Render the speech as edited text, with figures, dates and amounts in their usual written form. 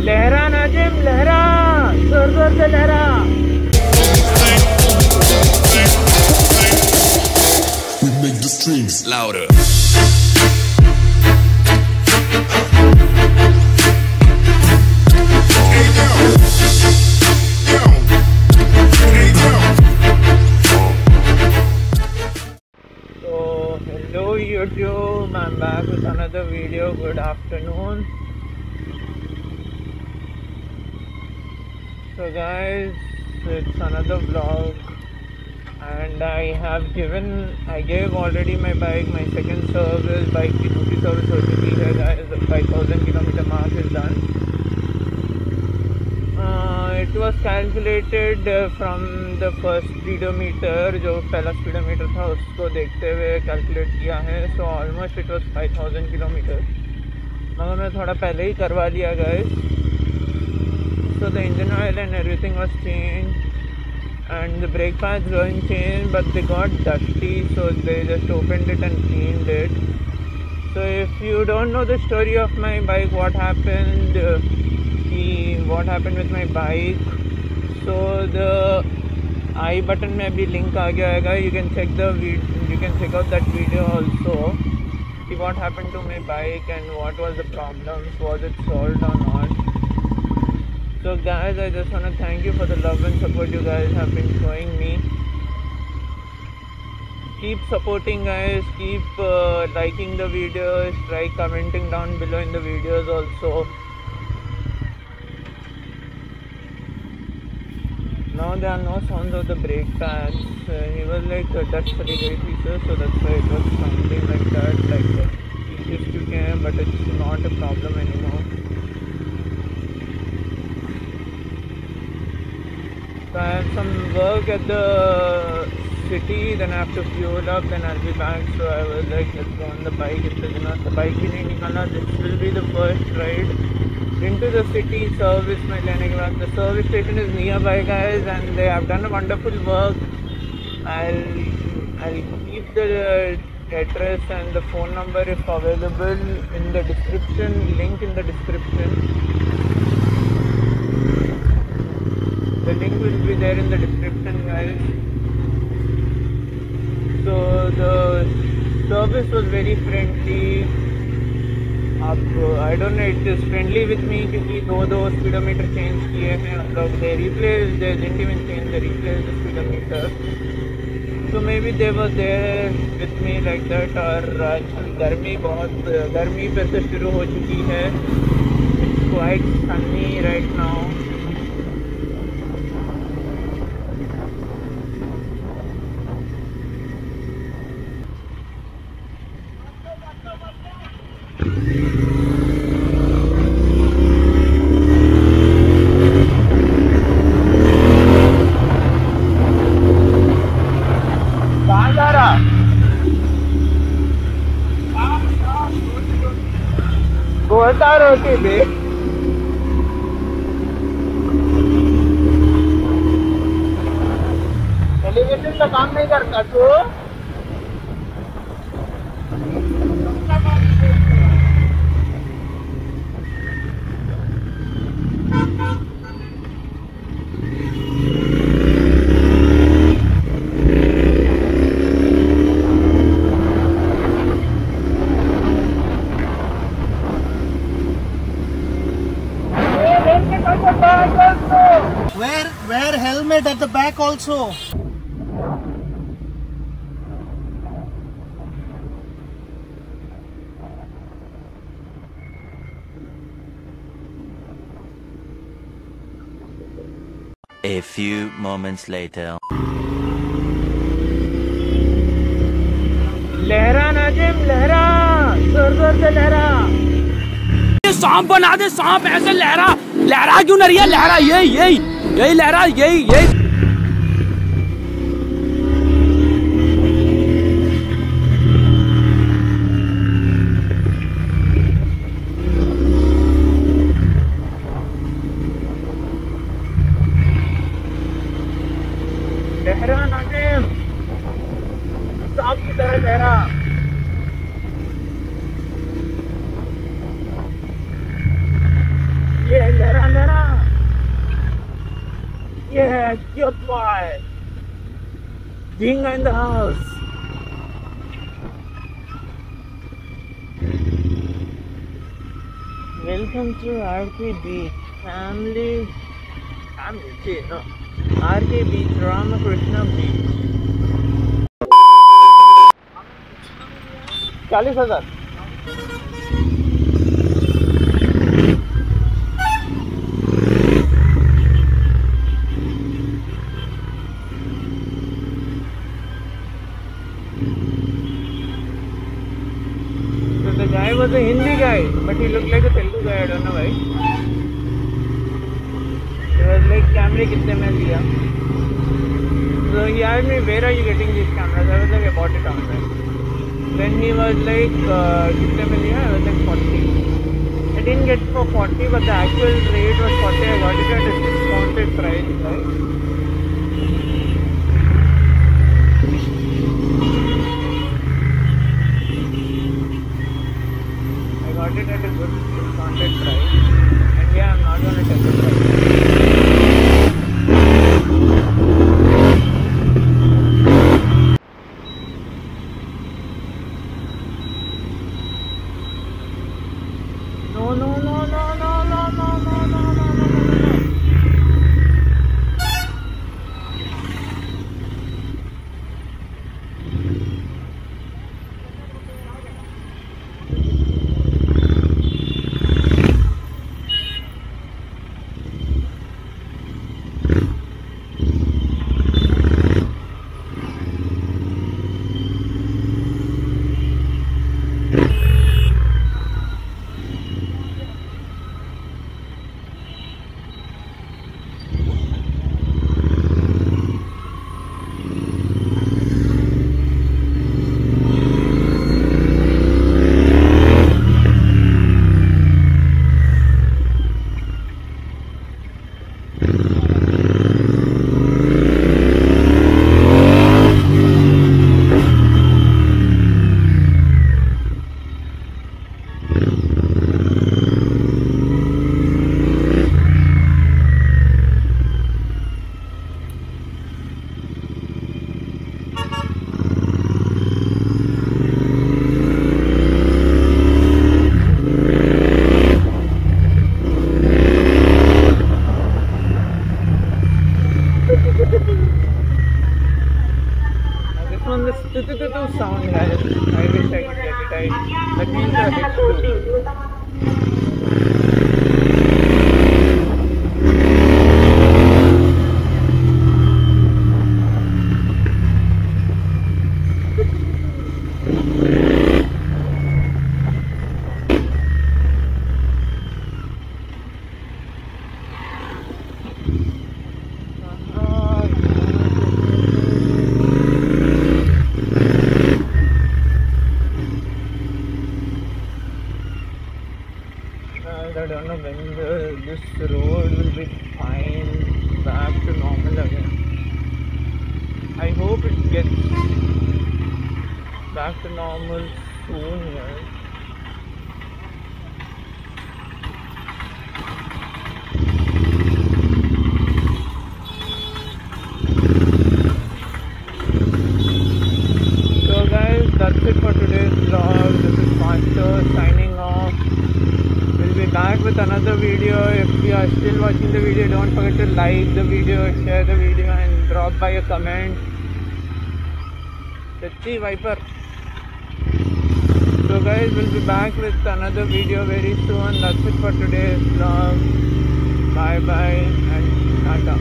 लहरा नाजिम लहरा, जोर जोर से लहरा। We make the strings louder. Hello YouTube, I'm back with another video. Good afternoon. So guys, it's another vlog, and I gave already my bike, my second service, bike की दूसरी service हो चुकी है guys. The 5000 kilometer mark is done. It was calculated from the first speedometer, जो पहला speedometer था उसको देखते हुए calculate किया है. So almost it was 5000 kilometers. मगर मैं थोड़ा पहले ही करवा लिया guys. So the engine oil and everything was changed, and the brake pads weren't changed, but they got dusty, so they just opened it and cleaned it. So if you don't know the story of my bike, what happened with my bike, so the I button में भी link आ गया है. You can check out that video also. See what happened to my bike and what was the problems, was it solved or not. So guys, I just want to thank you for the love and support you guys have been showing me. Keep supporting guys, keep liking the videos, try commenting down below in the videos also. Now there are no sounds of the brake pads. He was like touch chali gayi pieces, so that's why it was sounding like that. Like it used to care, but it's not a problem anymore. So I have some work at the city, then I have to fuel up, then I'll be back. So I was like, let's go on the bike. The bike भी नहीं निकाला. This will be the first ride into the city service में लेने के बाद. The service station is nearby guys, and they have done a wonderful work. I'll keep the address and the phone number if available in the description, link in the description. The link will be there in the description guys. So the service was very friendly. I don't know, it is friendly with me क्योंकि दो speedometer change किए हैं हम लोग. They didn't even change, they replaced the speedometer. So maybe they were there with me like that. और गर्मी फिर से शुरू हो चुकी है. It's quite sunny right now. बोलता रोटी भी टेलीविजन का काम नहीं करता तू. Wear helmet at the back also. A few moments later. लहरा नाजिम लहरा, जोर जोर से लहरा. सांप बना दे, सांप ऐसे लहरा क्यों नहीं रही है? लहरा यही लहरा यही. लहरा नाजिम, सांप की तरह लहरा. Yeah, cute boy. Jinga in the house. Welcome to RK Beach. Family, no. RK Beach, Ramakrishna Beach. 40,000. The guy was a Hindi guy, but he looked like a Telugu guy, I don't know why. He was like, camera kitne mein liya? So he asked me, where are you getting these cameras? I was like, I bought it online. Then he was like, kitne mein liya? I was like, 40. I didn't get for 40, but the actual rate was 40. I got it at a discounted price, right? Got it at a good discounted price, and yeah, I'm not gonna tell the price. No. Sound guys. I wish I could get it. That means the I don't know when this road will be fine back to normal again. I hope it gets back to normal soon, guys. So guys, that's it for today's vlog. This is Fastto signing off. We'll be back with another video. If you are still watching the video, don't forget to like the video, share the video, and drop by a comment. Let's see, Viper. So guys, we'll be back with another video very soon. That's it for today's vlog. Bye bye and tata.